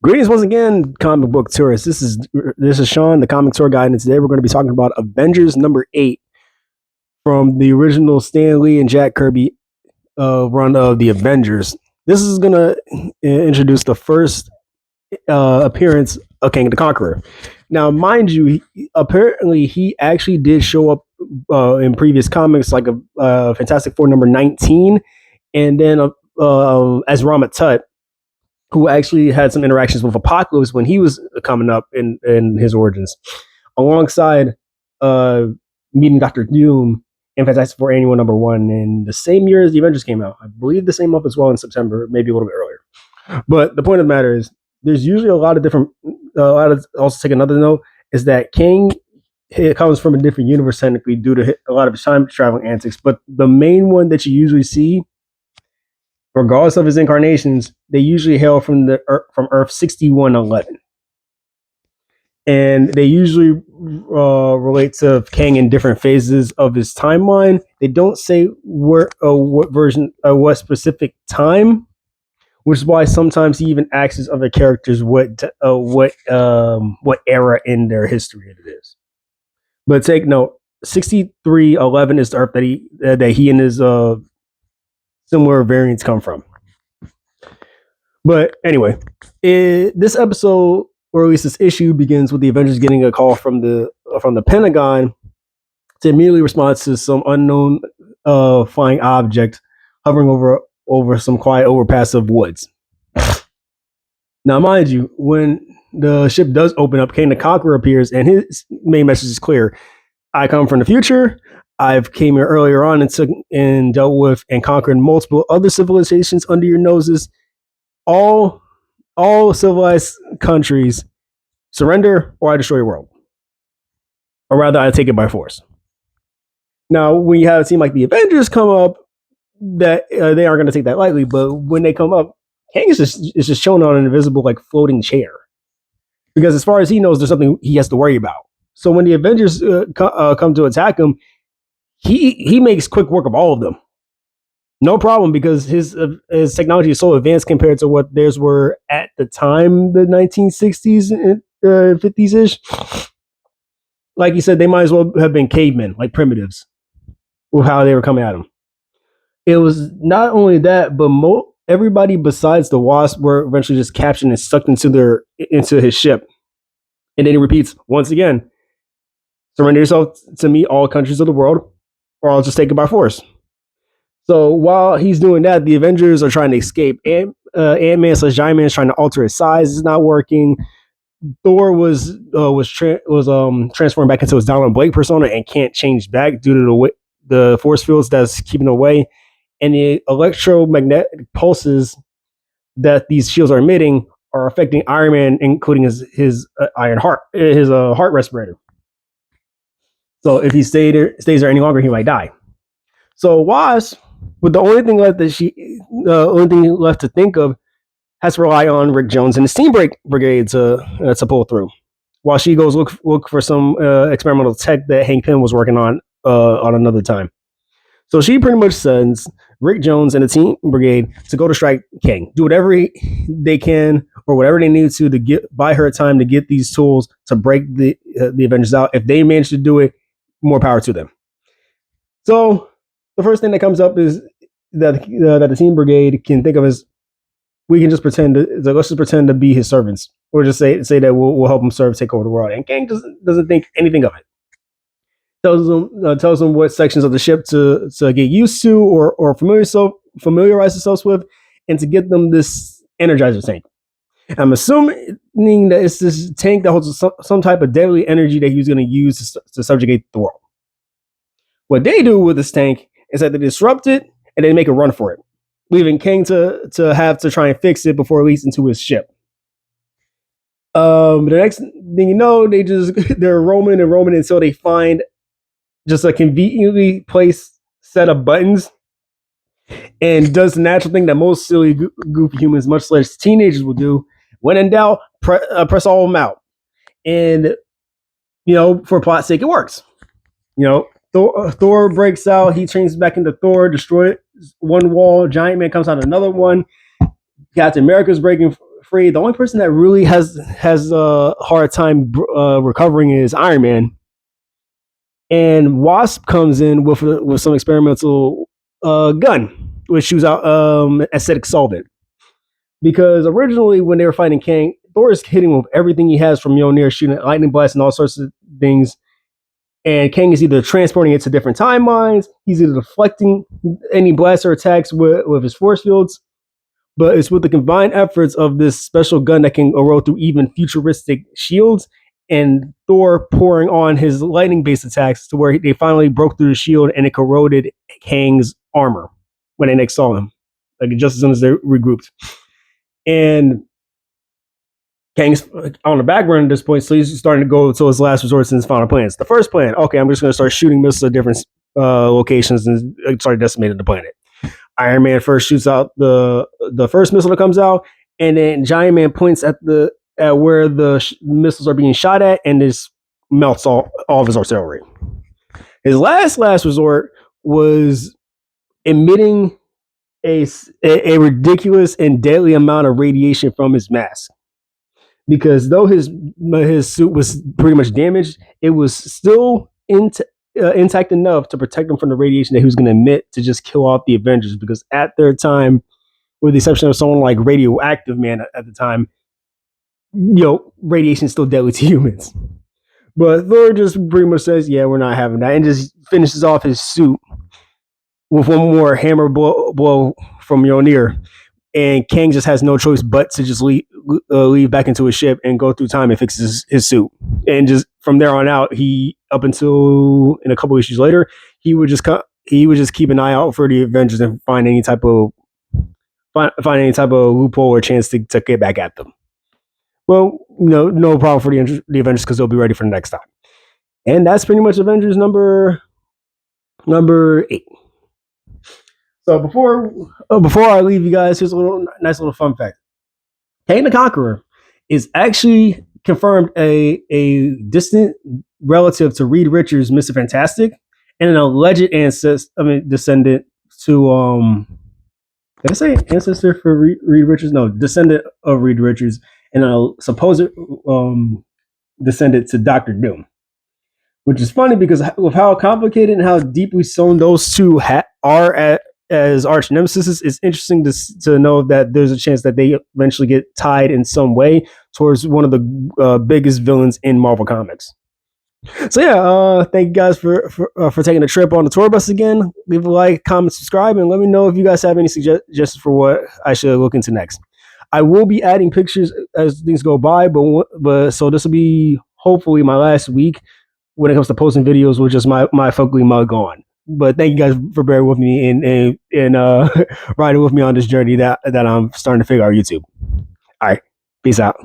Greetings once again, comic book tourists. This is Sean, the comic tour guide, and today we're going to be talking about Avengers #8 from the original Stan Lee and Jack Kirby run of the Avengers. This is going to introduce the first appearance of Kang the Conqueror. Now, mind you, apparently he actually did show up in previous comics, like a Fantastic Four #19, and then as Ramat Tut, who actually had some interactions with Apocalypse when he was coming up in his origins, alongside uh, meeting Doctor Doom and Fantastic Four Annual #1 in the same year as the Avengers came out. I believe the same month as well in September, maybe a little bit earlier. But the point of the matter is, there's usually a lot of different. Also, take another note is that Kang comes from a different universe technically due to a lot of his time traveling antics. But the main one that you usually see, regardless of his incarnations, they usually hail from Earth 6111, and they usually relate to Kang in different phases of his timeline. They don't say what version, what specific time, which is why sometimes he even asks his other characters what era in their history it is. But take note, 6311 is the Earth that he and his similar variants come from. But anyway, this episode, or at least this issue, begins with the Avengers getting a call from the Pentagon to immediately respond to some unknown flying object hovering over some quiet overpass of woods. Now, mind you, when the ship does open up, Kang the Conqueror appears, and his main message is clear: I come from the future. I've came here earlier on and dealt with and conquered multiple other civilizations under your noses. All civilized countries surrender, or I destroy your world, or rather, I take it by force. Now, when you have a team like the Avengers come up, that they aren't going to take that lightly. But when they come up, Kang is just shown on an invisible, like, floating chair, because as far as he knows, there's something he has to worry about. So when the Avengers come to attack him, he makes quick work of all of them. No problem, because his technology is so advanced compared to what theirs were at the time, the 1960s and 50s ish. Like you said, they might as well have been cavemen, like primitives, with how they were coming at him. It was not only that, but everybody besides the Wasp were eventually just captured and sucked into his ship. And then he repeats once again: surrender yourself to me, all countries of the world, or I'll just take it by force. So while he's doing that, the Avengers are trying to escape. Ant-Man / Giant Man is trying to alter his size. It's not working. Thor was transformed back into his Donald Blake persona and can't change back due to the force fields that's keeping it away. And the electromagnetic pulses that these shields are emitting are affecting Iron Man, including his iron heart, his heart respirator. So if he stays there any longer, he might die. So Wasp, with the only thing left to think of, has to rely on Rick Jones and his Team Brigade to pull through, while she goes look for some experimental tech that Hank Pym was working on another time. So she pretty much sends Rick Jones and the Team Brigade to go to strike Kang, do whatever they can or whatever they need to buy her time to get these tools to break the Avengers out. If they manage to do it, more power to them. So the first thing that comes up is that the Team Brigade can think of as, we can just let's just pretend to be his servants, or just say that we'll help him take over the world. And Kang doesn't think anything of it. Tells them what sections of the ship to get used to or familiarize themselves with, and to get them this Energizer tank. I'm assuming that it's this tank that holds some type of deadly energy that he's going to use to subjugate the world. What they do with this tank is that they disrupt it and they make a run for it, leaving Kang to have to try and fix it before it leads into his ship. The next thing you know, they're roaming until they find just a conveniently placed set of buttons, and does the natural thing that most silly, goofy humans, much less teenagers, will do. When in doubt, press all of them out. And, for plot's sake, it works. Thor breaks out. He changes back into Thor, destroys one wall. Giant Man comes out another one. Captain America's breaking afraid the only person that really has a hard time recovering is Iron Man. And Wasp comes in with some experimental gun, which shoots out acidic solvent. Because originally, when they were fighting Kang, Thor is hitting him with everything he has from Mjolnir, shooting lightning blasts and all sorts of things. And Kang is either transporting it to different timelines, he's either deflecting any blaster attacks with his force fields. But it's with the combined efforts of this special gun that can erode through even futuristic shields, and Thor pouring on his lightning-based attacks to where they finally broke through the shield and it corroded Kang's armor when they next saw him, like just as soon as they regrouped. And Kang's on the back burner at this point, so he's starting to go to his last resort in his final plans. The first plan, okay, I'm just going to start shooting missiles at different locations and start decimating the planet. Iron Man first shoots out the first missile that comes out, and then Giant Man points at where the missiles are being shot at, and just melts all of his artillery. His last resort was emitting a ridiculous and deadly amount of radiation from his mask. Because though his suit was pretty much damaged, it was still intact enough to protect him from the radiation that he was going to emit to just kill off the Avengers. Because at their time, with the exception of someone like Radioactive Man at the time, radiation is still deadly to humans. But Thor just pretty much says, yeah, we're not having that, and just finishes off his suit with one more hammer blow from Mjolnir. And Kang just has no choice but to just leave back into his ship and go through time and fix his suit. And just from there on out, up until in a couple issues later, he would just keep an eye out for the Avengers and find any type of loophole or chance to get back at them. Well, no problem for the Avengers, because they'll be ready for the next time. And that's pretty much Avengers number 8. So before I leave you guys, here's a nice little fun fact. Kang the Conqueror is actually confirmed a distant relative to Reed Richards, Mr. Fantastic, and an alleged descendant to did I say ancestor for Reed Richards? No, descendant of Reed Richards, and a supposed descendant to Doctor Doom. Which is funny because of how complicated and how deeply sewn those two are as arch nemesis, it's interesting to know that there's a chance that they eventually get tied in some way towards one of the biggest villains in Marvel Comics. So yeah, thank you guys for taking a trip on the tour bus again. Leave a like, comment, subscribe, and let me know if you guys have any suggestions for what I should look into next. I will be adding pictures as things go by, but so this will be hopefully my last week when it comes to posting videos with just my Fugly mug on. But thank you guys for bearing with me and riding with me on this journey that I'm starting to figure out YouTube. All right, peace out.